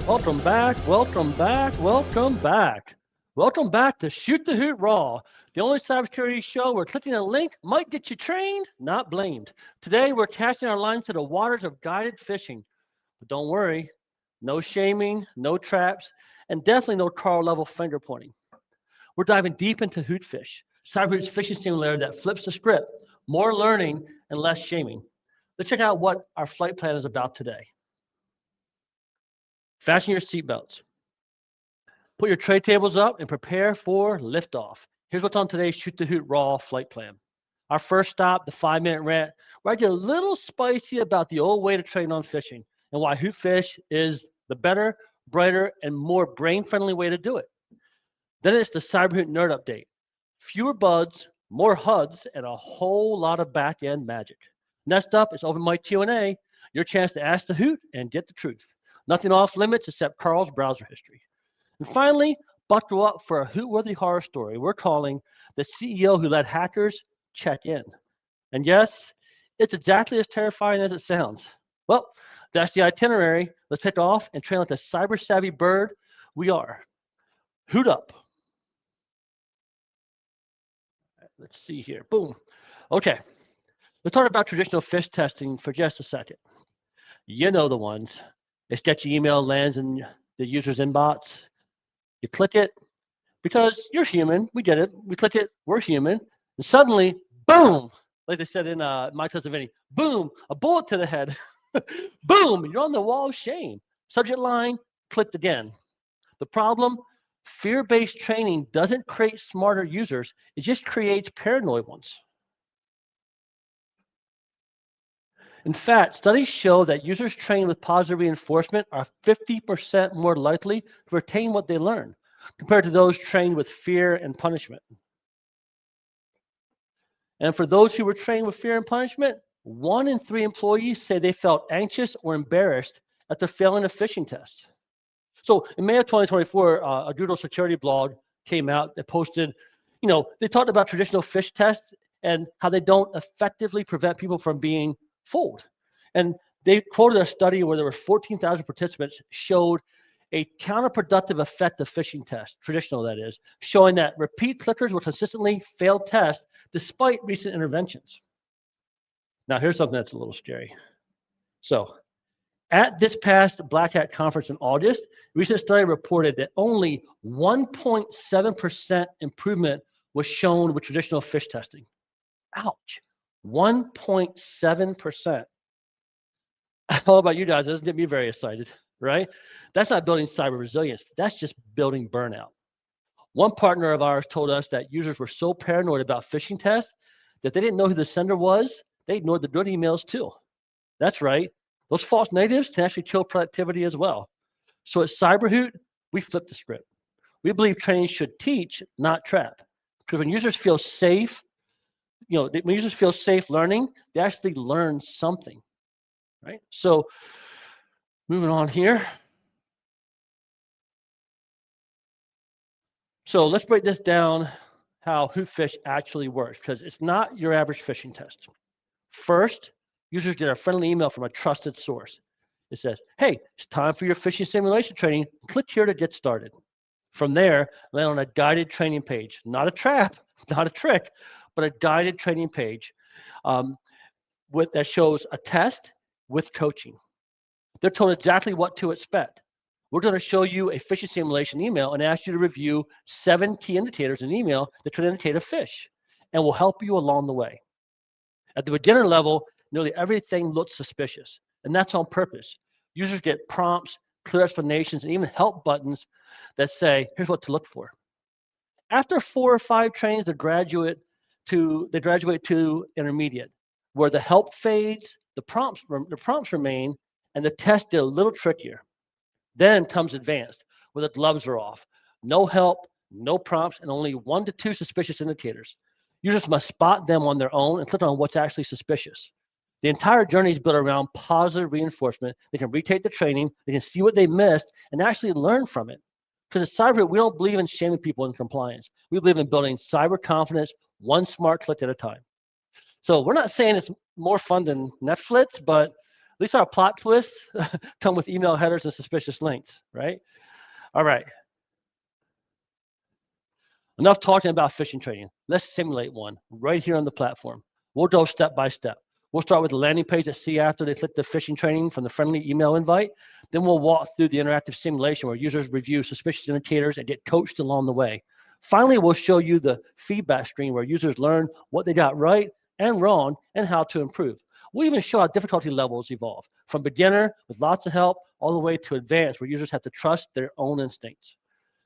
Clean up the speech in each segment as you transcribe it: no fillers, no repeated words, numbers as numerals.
Welcome back, welcome back, welcome back. Welcome back to Shoot the Hoot RAW, the only cybersecurity show where clicking a link might get you trained, not blamed. Today, we're casting our lines to the waters of guided phishing. But don't worry, no shaming, no traps, and definitely no car-level finger pointing. We're diving deep into HootPhish, CyberHoot's phishing simulator that flips the script, more learning and less shaming. Let's check out what our flight plan is about today. Fasten your seatbelts. Put your tray tables up and prepare for liftoff. Here's what's on today's Shoot the Hoot RAW flight plan. Our first stop, the 5-minute rant, where I get a little spicy about the old way to train on phishing and why HootPhish is the better, brighter, and more brain-friendly way to do it. Then it's the CyberHoot nerd update. Fewer bugs, more HUDs, and a whole lot of back-end magic. Next up is Open Mic Q&A, your chance to ask the Hoot and get the truth. Nothing off limits except Carl's browser history. And finally, buckle up for a Hoot-worthy horror story we're calling The CEO Who Let Hackers Check In. And yes, it's exactly as terrifying as it sounds. Well, that's the itinerary. Let's take off and train like the cyber-savvy bird we are. Hoot up. Let's see here. Boom. Okay. Let's talk about traditional phish testing for just a second. You know the ones. A sketchy email lands in the user's inbox. You click it because you're human. We get it. We click it. We're human. And suddenly, boom, like they said in My Cousin Vinny, boom, a bullet to the head. Boom, you're on the wall of shame. Subject line, clicked again. The problem, fear-based training doesn't create smarter users. It just creates paranoid ones. In fact, studies show that users trained with positive reinforcement are 50% more likely to retain what they learn compared to those trained with fear and punishment. And for those who were trained with fear and punishment, 1 in 3 employees say they felt anxious or embarrassed after failing a phishing test. So in May of 2024, a Doodle security blog came out that posted, they talked about traditional phish tests and how they don't effectively prevent people from being fooled. And they quoted a study where there were 14,000 participants showed a counterproductive effect of phishing tests, traditional that is, showing that repeat clickers will consistently fail tests despite recent interventions. Now here's something that's a little scary. So at this past Black Hat conference in August, a recent study reported that only 1.7% improvement was shown with traditional phish testing. Ouch. 1.7%. All about you guys, that doesn't get me very excited, right? That's not building cyber resilience. That's just building burnout. One partner of ours told us that users were so paranoid about phishing tests that they didn't know who the sender was. They ignored the good emails too. That's right. Those false negatives can actually kill productivity as well. So at CyberHoot, we flip the script. We believe training should teach, not trap. Because when users feel safe, when users feel safe learning, they actually learn something, right? So moving on here. So let's break this down, how HootPhish actually works, because it's not your average phishing test. First, users get a friendly email from a trusted source. It says, hey, it's time for your phishing simulation training. Click here to get started. From there, land on a guided training page, not a trap, not a trick, but a guided training page that shows a test with coaching. They're told exactly what to expect. We're going to show you a phishing simulation email and ask you to review 7 key indicators in email that could indicate a phish, and we'll help you along the way. At the beginner level, nearly everything looks suspicious, and that's on purpose. Users get prompts, clear explanations, and even help buttons that say, here's what to look for. After 4 or 5 trainings, they graduate to intermediate, where the help fades, the prompts remain, and the test get a little trickier. Then comes advanced, where the gloves are off. No help, no prompts, and only 1 to 2 suspicious indicators. Users must spot them on their own and click on what's actually suspicious. The entire journey is built around positive reinforcement. They can retake the training, they can see what they missed, and actually learn from it. Because at CyberHoot, we don't believe in shaming people in compliance. We believe in building cyber confidence, one smart click at a time. So we're not saying it's more fun than Netflix, but least our plot twists come with email headers and suspicious links, right? All right. Enough talking about phishing training. Let's simulate one right here on the platform. We'll go step by step. We'll start with the landing page that see after they click the phishing training from the friendly email invite. Then we'll walk through the interactive simulation where users review suspicious indicators and get coached along the way. Finally, we'll show you the feedback screen where users learn what they got right and wrong and how to improve. We'll even show how difficulty levels evolve from beginner with lots of help all the way to advanced where users have to trust their own instincts.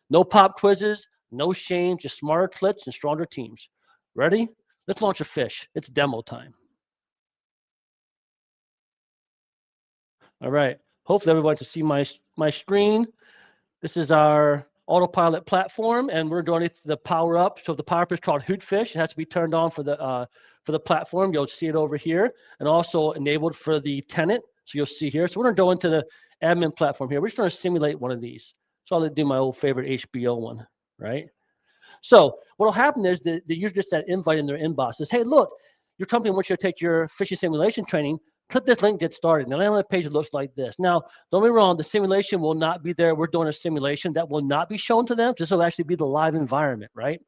No pop quizzes, no shame, just smarter clicks and stronger teams. Ready? Let's launch a phish. It's demo time. All right. Hopefully everyone can see my screen. This is our autopilot platform, and we're doing it to the power up. So the power up is called HootPhish. It has to be turned on for the platform. You'll see it over here, and also enabled for the tenant. So you'll see here. So we're going to go into the admin platform here. We're just going to simulate one of these. So I'll do my old favorite HBO one, right? So what will happen is the user gets that invite in their inbox. Says, hey, look, your company wants you to take your phishing simulation training. Click this link, get started. And the landing page looks like this. Now, don't be wrong, the simulation will not be there. We're doing a simulation that will not be shown to them. This will actually be the live environment, right?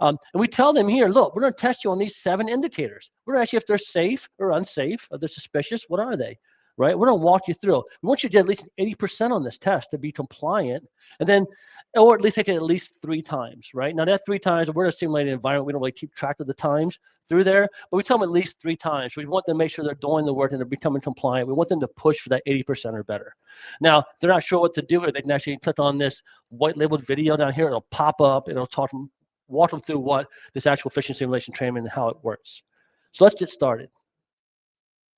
And we tell them here, look, we're going to test you on these 7 indicators. We're going to ask you if they're safe or unsafe, or they're suspicious. What are they? Right? We're going to walk you through. We want you to get at least 80% on this test to be compliant, and then, or at least take it at least 3 times, right? Now that 3 times, we're in a simulated environment. We don't really keep track of the times through there, but we tell them at least 3 times. We want them to make sure they're doing the work and they're becoming compliant. We want them to push for that 80% or better. Now, if they're not sure what to do, they can actually click on this white labeled video down here. It'll pop up. It'll walk them through what this actual phishing simulation training and how it works. So let's get started.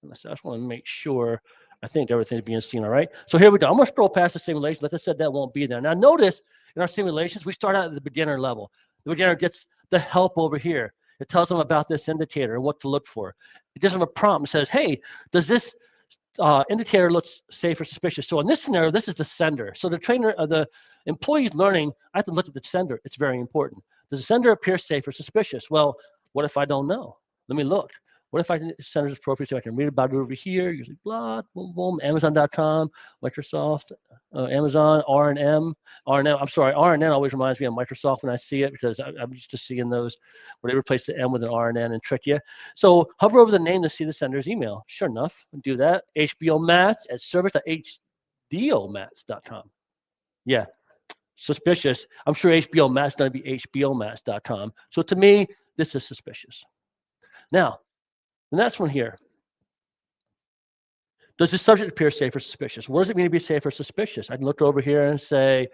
I just want to make sure I think everything's being seen all right. So here we go. I'm going to scroll past the simulation. Like I said, that won't be there. Now notice in our simulations, we start out at the beginner level. The beginner gets the help over here. It tells them about this indicator and what to look for. It gives them a prompt and says, hey, does this indicator look safe or suspicious? So in this scenario, this is the sender. So the trainer, the employee's learning, I have to look at the sender. It's very important. Does the sender appear safe or suspicious? Well, what if I don't know? Let me look. What if sender is appropriate so I can read about it over here? Usually blah, boom, boom, Amazon.com, Microsoft, Amazon, R&M. I'm sorry, R&N always reminds me of Microsoft when I see it because I'm used to seeing those where they replace the M with an R&N and trick you. So hover over the name to see the sender's email. Sure enough, do that. HBO Mats at service.hdomats.com. Yeah, suspicious. I'm sure HBO Mats is going to be hbomats.com. So to me, this is suspicious. Now, the next one here. Does the subject appear safe or suspicious? What does it mean to be safe or suspicious? I can look over here and say,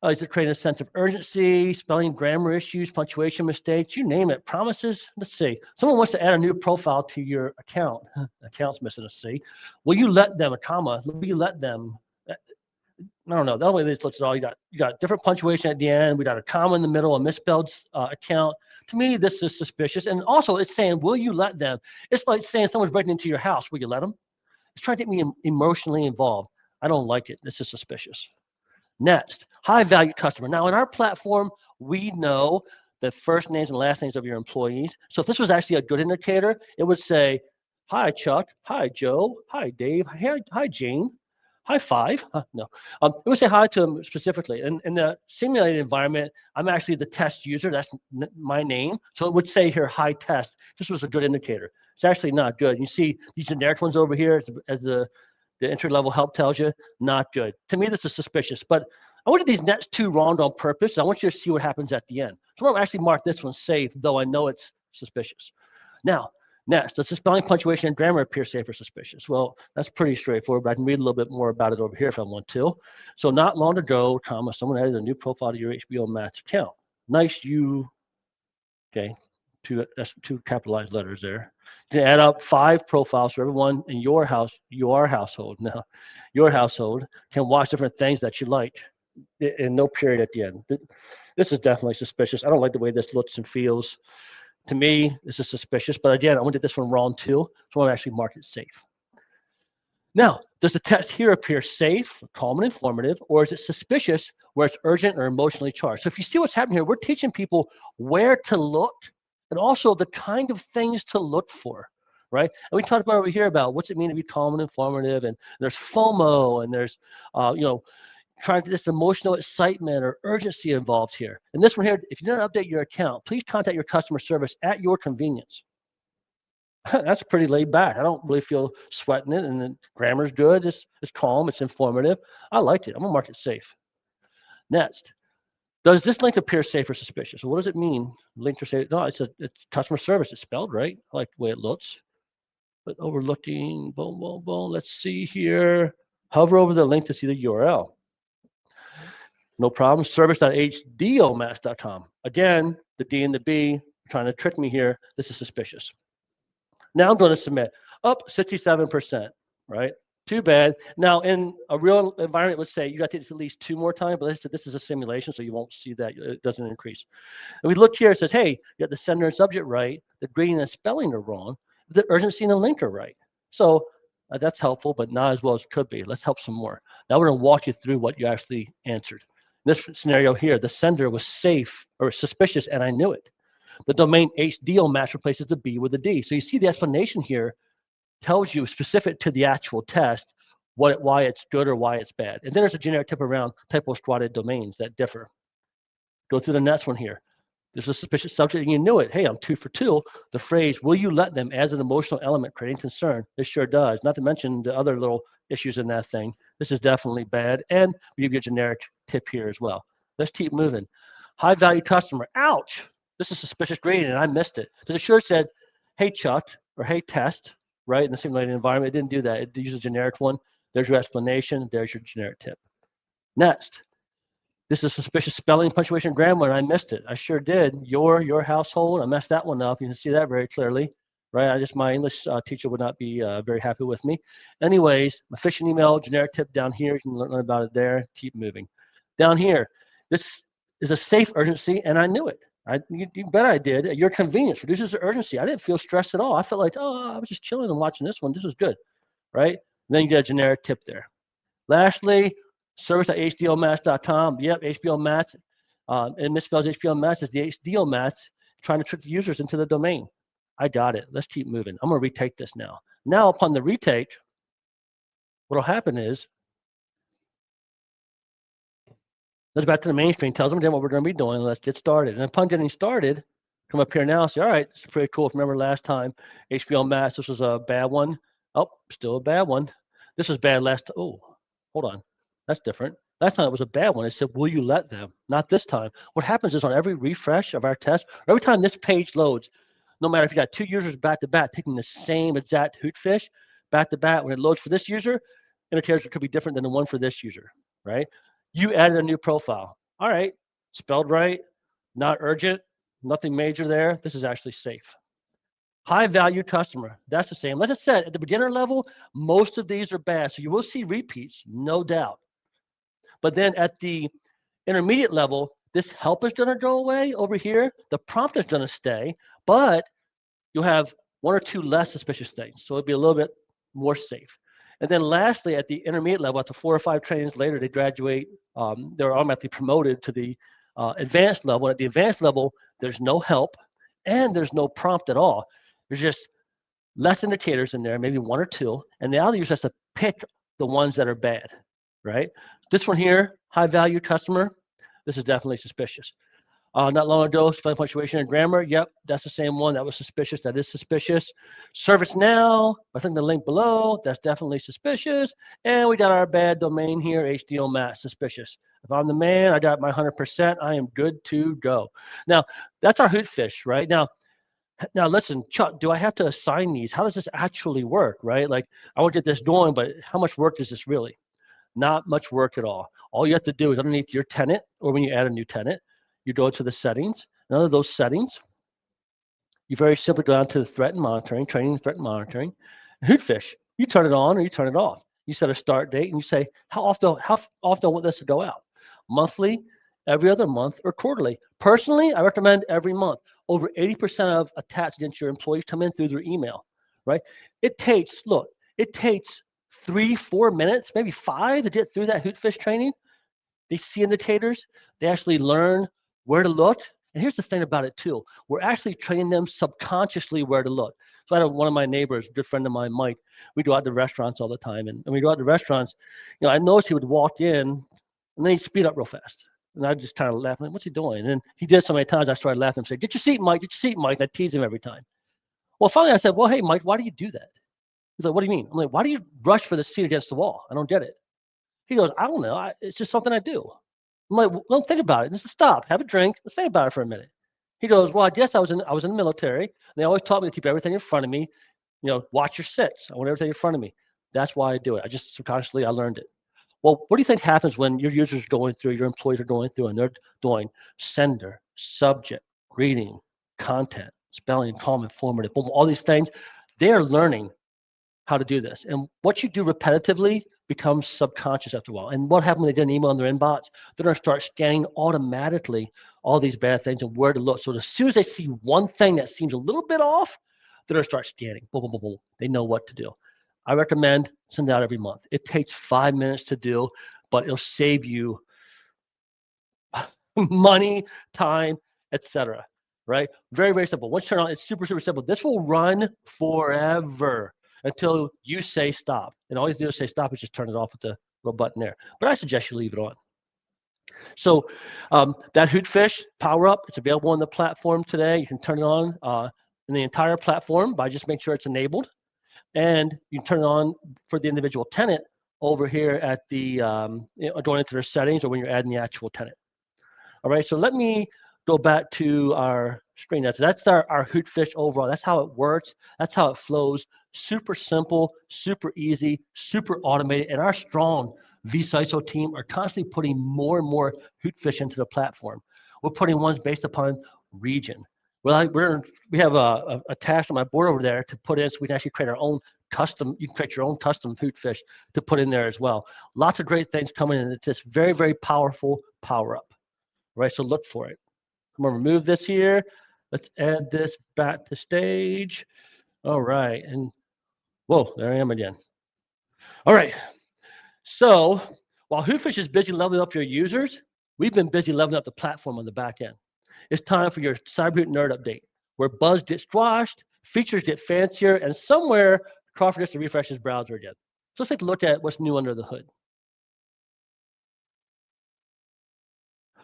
is it creating a sense of urgency, spelling, grammar issues, punctuation mistakes, you name it, promises? Let's see. Someone wants to add a new profile to your account. Account's missing a C. Will you let them, a comma, will you let them? I don't know. That way this looks at all. You got different punctuation at the end. We got a comma in the middle, a misspelled account. To me, this is suspicious. And also it's saying, will you let them? It's like saying someone's breaking into your house. Will you let them? It's trying to get me emotionally involved. I don't like it. This is suspicious. Next, high value customer. Now in our platform, we know the first names and last names of your employees. So if this was actually a good indicator, it would say, hi, Chuck. Hi, Joe. Hi, Dave. Hi, Jane. High five. No, it would say hi to them specifically. And in the simulated environment, I'm actually the test user. That's my name. So it would say here, hi test. This was a good indicator. It's actually not good. You see these generic ones over here as the entry-level help tells you, not good. To me, this is suspicious. But I wanted these next 2 wrong on purpose. I want you to see what happens at the end. So I'm going to actually mark this one safe, though I know it's suspicious. Now, next, does the spelling, punctuation, and grammar appear safe or suspicious? Well, that's pretty straightforward, but I can read a little bit more about it over here if I want to. So not long ago, comma, someone added a new profile to your HBO Mats account. Nice, you, okay, that's 2 capitalized letters there. You can add up 5 profiles for everyone in your household. Now, your household can watch different things that you like in no period at the end. This is definitely suspicious. I don't like the way this looks and feels. To me, this is suspicious, but again, I wanted this one wrong too, so I actually mark it safe. Now, does the text here appear safe, calm, and informative, or is it suspicious where it's urgent or emotionally charged? So if you see what's happening here, we're teaching people where to look and also the kind of things to look for. right? And we talked about over here about what's it mean to be calm and informative, and there's FOMO, and there's, trying to this emotional excitement or urgency involved here. And this one here, if you don't update your account, please contact your customer service at your convenience. That's pretty laid back. I don't really feel sweating it, and the grammar's good. It's calm. It's informative. I liked it. I'm gonna mark it safe. Next, does this link appear safe or suspicious? What does it mean? Link or safe? No, it's customer service. It's spelled right. I like the way it looks. But overlooking, boom, boom, boom. Let's see here. Hover over the link to see the URL. No problem. Service.hdolmass.com. Again, the D and the B trying to trick me here. This is suspicious. Now I'm going to submit. Up 67%, right? Too bad. Now, in a real environment, let's say you got to take this at least 2 more times, but this is a simulation, so you won't see that. It doesn't increase. And we look here, it says, hey, you got the sender and subject right, the grading and spelling are wrong, the urgency and the link are right. So that's helpful, but not as well as it could be. Let's help some more. Now we're going to walk you through what you actually answered. In this scenario here, the sender was safe or suspicious, and I knew it. The domain HDOMass replaces the B with a D. So you see the explanation here tells you specific to the actual test why it's good or why it's bad. And then there's a generic tip around typo squatted domains that differ. Go through the next one here. There's a suspicious subject and you knew it. Hey, I'm 2 for 2. The phrase, will you let them, as an emotional element creating concern? This sure does. Not to mention the other little issues in that thing. This is definitely bad. And we give you a generic tip here as well. Let's keep moving. High value customer. Ouch. This is suspicious grading and I missed it. Because it sure said, hey, Chuck, or hey, test, right? In the simulated environment. It didn't do that. It used a generic one. There's your explanation. There's your generic tip. Next. This is suspicious spelling, punctuation, grammar, and I missed it. I sure did. Your household, I messed that one up. You can see that very clearly, right? My English teacher would not be very happy with me. Anyways, my phishing email, generic tip down here. You can learn about it there. Keep moving. Down here, this is a safe urgency, and I knew it. You bet I did. At your convenience reduces the urgency. I didn't feel stressed at all. I felt like, oh, I was just chilling and watching this one. This was good, right? And then you get a generic tip there. Lastly, service.hdolmass.com. Yep, HDOMass. It misspells HDOMass as the HDOMass, trying to trick the users into the domain. I got it. Let's keep moving. I'm going to retake this now. Now, upon the retake, what will happen is, let's back to the main screen, tells them what we're going to be doing. Let's get started. And upon getting started, come up here now and say, all right, this is pretty cool. If you remember last time, HDOMass, this was a bad one. Oh, still a bad one. This was bad last. Oh, hold on. That's different. Last time it was a bad one. It said, will you let them? Not this time. What happens is on every refresh of our test, every time this page loads, no matter if you got 2 users back to back taking the same exact HootPhish back to back, when it loads for this user, indicators could be different than the one for this user, right? You added a new profile. All right, spelled right, not urgent, nothing major there. This is actually safe. High value customer, that's the same. Like I said, at the beginner level, most of these are bad. So you will see repeats, no doubt. But then at the intermediate level, this help is going to go away over here. The prompt is going to stay, but you'll have 1 or 2 less suspicious things. So it'll be a little bit more safe. And then lastly, at the intermediate level, after 4 or 5 trainings later, they graduate. They're automatically promoted to the advanced level. At the advanced level, there's no help and there's no prompt at all. There's just less indicators in there, maybe 1 or 2. And the other user has to pick the ones that are bad, right? This one here, high value customer, this is definitely suspicious. Not long ago, spelling, punctuation, and grammar. Yep, that's the same one. That was suspicious. That is suspicious. Service now, I think the link below, that's definitely suspicious. And we got our bad domain here, HDOMass, suspicious. If I'm the man, I got my 100%, I am good to go. Now, that's our HootPhish, right? Now, listen, Chuck, do I have to assign these? How does this actually work, right? Like, I want to get this going, but how much work is this really? Not much work at all. All you have to do is underneath your tenant, or when you add a new tenant, you go to the settings. And under those settings, you very simply go down to the threat and monitoring, training and threat and monitoring. And HootPhish, you turn it on or you turn it off. You set a start date and you say, how often I want this to go out? Monthly, every other month, or quarterly. Personally, I recommend every month. Over 80% of attacks against your employees come in through their email, right? It takes 3-4 minutes, maybe 5 to get through that HootPhish training. They see indicators. They actually learn where to look. And here's the thing about it too. We're actually training them subconsciously where to look. So I had one of my neighbors, a good friend of mine, Mike. We go out to restaurants all the time, and when we go out to restaurants, I noticed he would walk in, and then he'd speed up real fast. And I just kind of laugh, like, what's he doing? And then he did so many times, I started laughing and said, get your seat, Mike, get your seat, Mike. I tease him every time. Well, finally I said, well, hey, Mike, why do you do that? He's like, what do you mean? I'm like, why do you rush for the seat against the wall? I don't get it. He goes, I don't know. It's just something I do. I'm like, well, don't think about it. And I said, stop, have a drink. Let's think about it for a minute. He goes, well, I guess I was in the military. And they always taught me to keep everything in front of me. Watch your sits. I want everything in front of me. That's why I do it. I just subconsciously, I learned it. Well, what do you think happens when your users are going through, your employees are going through, and they're doing sender, subject, reading, content, spelling, calm, informative, boom, all these things? They're learning how to do this. And what you do repetitively becomes subconscious after a while. And what happens when they get an email in their inbox? They're going to start scanning automatically all these bad things and where to look. So as soon as they see one thing that seems a little bit off, they're going to start scanning. Boom, boom, boom, boom. They know what to do. I recommend send out every month. It takes 5 minutes to do, but it'll save you money, time, etc. Right? Very, very simple. Once you turn on, it's super, super simple. This will run forever until you say stop. And all you do is say stop, is just turn it off with the little button there. But I suggest you leave it on. So that HootPhish power up, it's available on the platform today. You can turn it on in the entire platform by just making sure it's enabled. And you can turn it on for the individual tenant over here at the going into their settings, or when you're adding the actual tenant. All right, so let me go back to our screen. That's our HootPhish overall. That's how it works. That's how it flows. Super simple, super easy, super automated. And our strong vCISO team are constantly putting more and more HootPhish into the platform. We're putting ones based upon region. Well, we have a task on my board over there to put in, so we can actually create our own custom. You can create your own custom HootPhish to put in there as well. Lots of great things coming in. It's just very, very powerful power up. Right, so look for it. I'm gonna remove this here. Let's add this back to stage. All right, and whoa, there I am again. All right, so while HootPhish is busy leveling up your users, we've been busy leveling up the platform on the back end. It's time for your CyberHoot nerd update, where bugs get squashed, features get fancier, and somewhere Crawford gets to refresh his browser again. So let's take a look at what's new under the hood.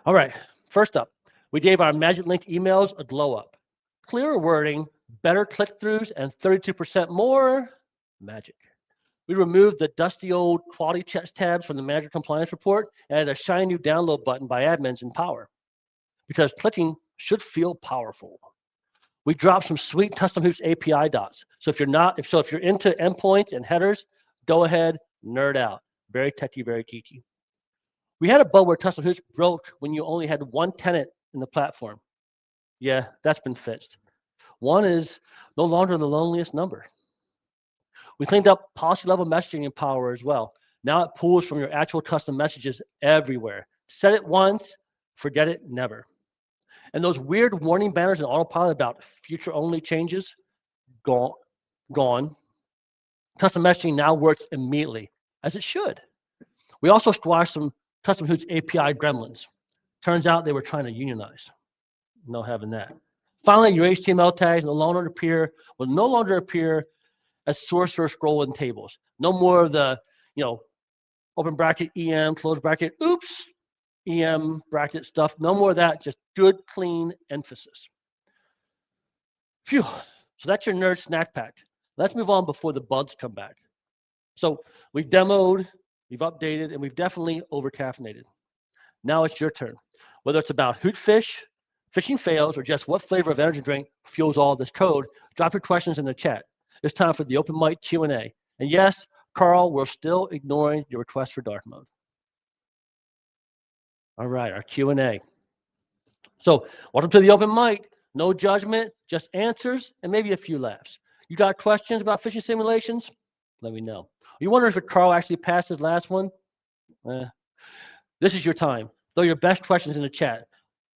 All right, first up, we gave our magic linked emails a glow up. Clearer wording, better click-throughs, and 32% more magic. We removed the dusty old quality checks tabs from the manager compliance report and added a shiny new download button by admins in Power, because clicking should feel powerful. We dropped some sweet custom hoots API docs. So if you're into endpoints and headers, go ahead, nerd out. Very techy, very geeky. We had a bug where custom hoots broke when you only had one tenant in the platform. Yeah, that's been fixed. One is no longer the loneliest number. We cleaned up policy level messaging in Power as well. Now it pulls from your actual custom messages everywhere. Set it once, forget it never. And those weird warning banners in autopilot about future only changes, gone. Custom messaging now works immediately, as it should. We also squashed some custom hoots API gremlins. Turns out they were trying to unionize. No having that. Finally, your HTML tags will no longer appear as source or scroll in tables. No more of the, open bracket, EM, close bracket, oops, EM bracket stuff. No more of that, just good, clean emphasis. Phew, so that's your nerd snack pack. Let's move on before the bugs come back. So we've demoed, we've updated, and we've definitely over-caffeinated. Now it's your turn. Whether it's about HootPhish, phishing fails, or just what flavor of energy drink fuels all this code, drop your questions in the chat. It's time for the open mic Q&A. And yes, Carl, we're still ignoring your request for dark mode. All right, our Q&A. So welcome to the open mic. No judgment, just answers, and maybe a few laughs. You got questions about phishing simulations? Let me know. You wonder if Carl actually passed his last one? This is your time. Throw your best questions in the chat.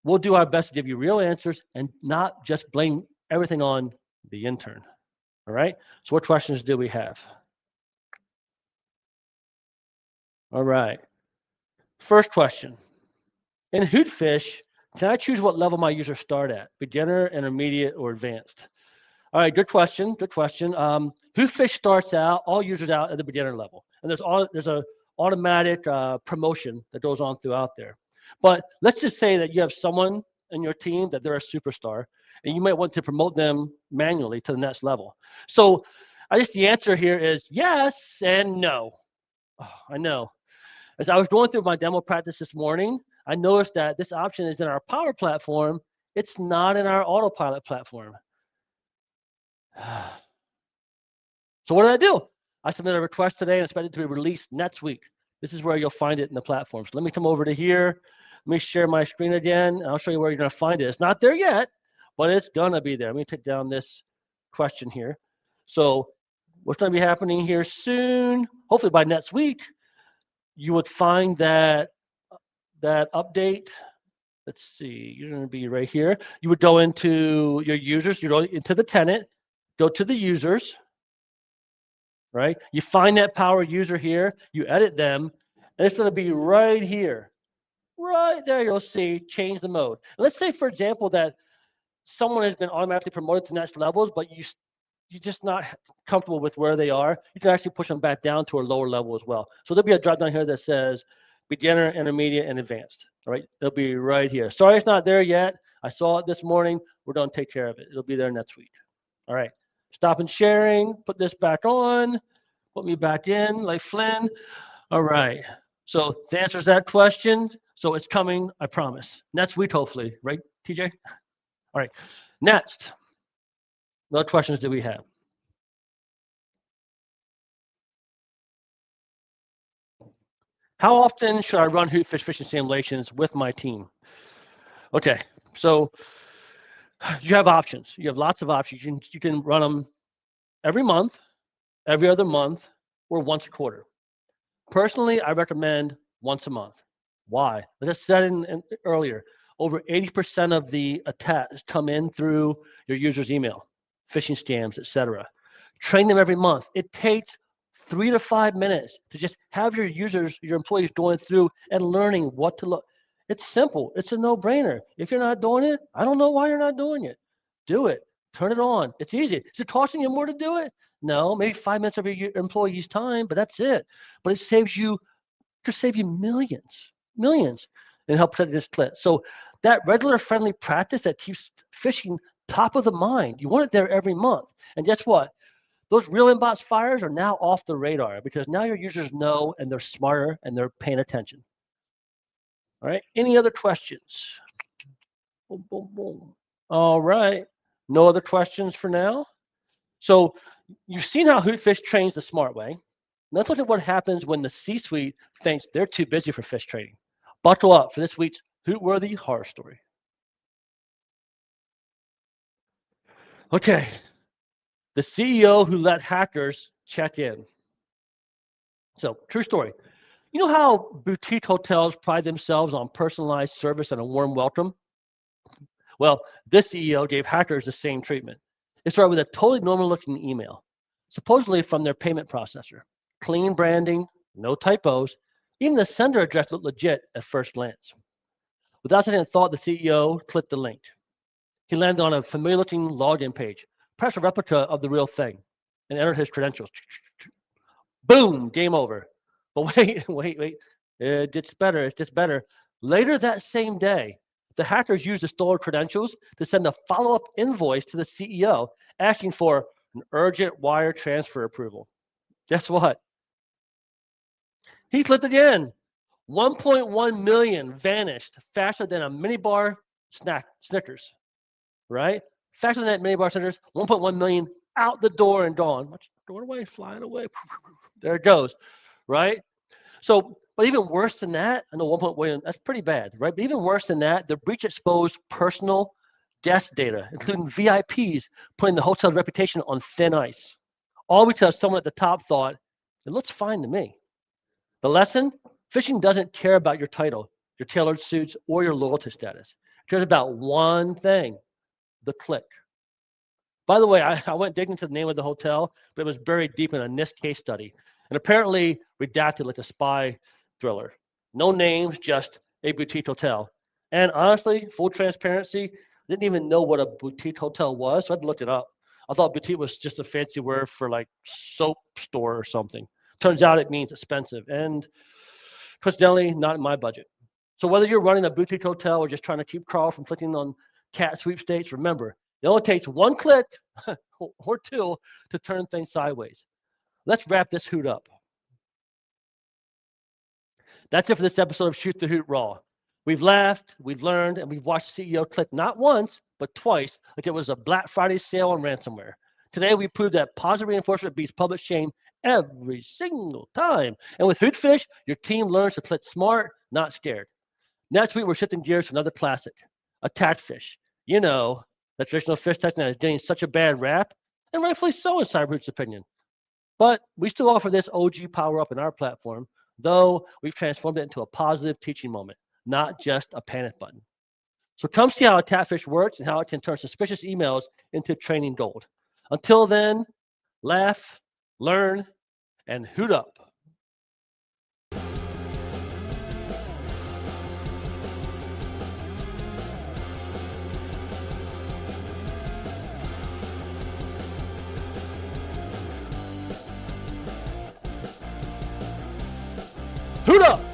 We'll do our best to give you real answers and not just blame everything on the intern. All right? So what questions do we have? All right. First question. In HootPhish, can I choose what level my users start at? Beginner, intermediate, or advanced? All right, good question. Good question. HootPhish starts out all users out at the beginner level, and there's a automatic promotion that goes on throughout there. But let's just say that you have someone in your team that they're a superstar, and you might want to promote them manually to the next level. So, I guess the answer here is yes and no. Oh, I know. As I was going through my demo practice this morning, I noticed that this option is in our Power Platform. It's not in our Autopilot platform. So what did I do? I submitted a request today and expect it to be released next week. This is where you'll find it in the platform. So let me come over to here. Let me share my screen again, and I'll show you where you're going to find it. It's not there yet, but it's going to be there. Let me take down this question here. So what's going to be happening here soon, hopefully by next week, you would find that update. Let's see, you're going to be right here. You would go into your users, you go into the tenant, go to the users, right? You find that power user here, you edit them, and it's going to be right here. Right there, you'll see change the mode. Let's say, for example, that someone has been automatically promoted to next levels, but you're just not comfortable with where they are. You can actually push them back down to a lower level as well. So there'll be a drop down here that says beginner, intermediate, and advanced. All right, it'll be right here. Sorry, it's not there yet. I saw it this morning. We're going to take care of it. It'll be there next week. All right, stop and sharing. Put this back on. Put me back in like Flynn. All right. So the answer is that question. So it's coming, I promise. Next week, hopefully, right, TJ? All right. Next, what questions do we have? How often should I run HootPhish phishing simulations with my team? Okay, so you have options. You have lots of options. You can run them every month, every other month, or once a quarter. Personally, I recommend once a month. Why? Like I said earlier, over 80% of the attacks come in through your user's email, phishing scams, etc. Train them every month. It takes 3 to 5 minutes to just have your users, your employees going through and learning what to look. It's simple. It's a no-brainer. If you're not doing it, I don't know why you're not doing it. Do it. Turn it on. It's easy. Is it costing you more to do it? No, maybe 5 minutes of your employee's time, but that's it. But it could save you millions, and help protect this clip. So that regular friendly practice that keeps phishing top of the mind, you want it there every month. And guess what? Those real inbox fires are now off the radar because now your users know and they're smarter and they're paying attention. All right. Any other questions? Boom, boom, boom. All right. No other questions for now. So you've seen how HootPhish trains the smart way. Let's look at what happens when the C-suite thinks they're too busy for phish training. Buckle up for this week's Hoot-worthy horror story. Okay, the CEO who let hackers check in. So, true story. You know how boutique hotels pride themselves on personalized service and a warm welcome? Well, this CEO gave hackers the same treatment. It started with a totally normal looking email, supposedly from their payment processor. Clean branding, no typos. Even the sender address looked legit at first glance. Without second thought, the CEO clicked the link. He landed on a familiar looking login page, perhaps a replica of the real thing, and entered his credentials. Boom, game over. But wait. It gets better. It gets better. Later that same day, the hackers used the stolen credentials to send a follow-up invoice to the CEO asking for an urgent wire transfer approval. Guess what? He clicked again. 1.1 million vanished faster than a minibar Snickers, right? Faster than that minibar Snickers, 1.1 million out the door and gone. Going away, flying away. There it goes, right? So, but even worse than that, I know 1.1, that's pretty bad, right? But even worse than that, the breach exposed personal guest data, including VIPs, putting the hotel's reputation on thin ice. All because someone at the top thought, it looks fine to me. The lesson, phishing doesn't care about your title, your tailored suits, or your loyalty status. It cares about one thing, the click. By the way, I went digging into the name of the hotel, but it was buried deep in a NIST case study and apparently redacted like a spy thriller. No names, just a boutique hotel. And honestly, full transparency, I didn't even know what a boutique hotel was, so I had to look it up. I thought boutique was just a fancy word for like soap store or something. Turns out it means expensive, and coincidentally, not in my budget. So whether you're running a boutique hotel or just trying to keep Carl from clicking on cat sweepstakes, remember, it only takes one click or two to turn things sideways. Let's wrap this hoot up. That's it for this episode of Shoot the Hoot RAW. We've laughed, we've learned, and we've watched the CEO click not once, but twice, like it was a Black Friday sale on ransomware. Today, we proved that positive reinforcement beats public shame every single time. And with HootPhish, your team learns to click smart, not scared. Next week, we're shifting gears to another classic, attack phish. You know, the traditional fish testing that is getting such a bad rap, and rightfully so in CyberHoot's opinion. But we still offer this OG power-up in our platform, though we've transformed it into a positive teaching moment, not just a panic button. So come see how attack phish works and how it can turn suspicious emails into training gold. Until then, laugh, learn, and hoot up. Hoot up!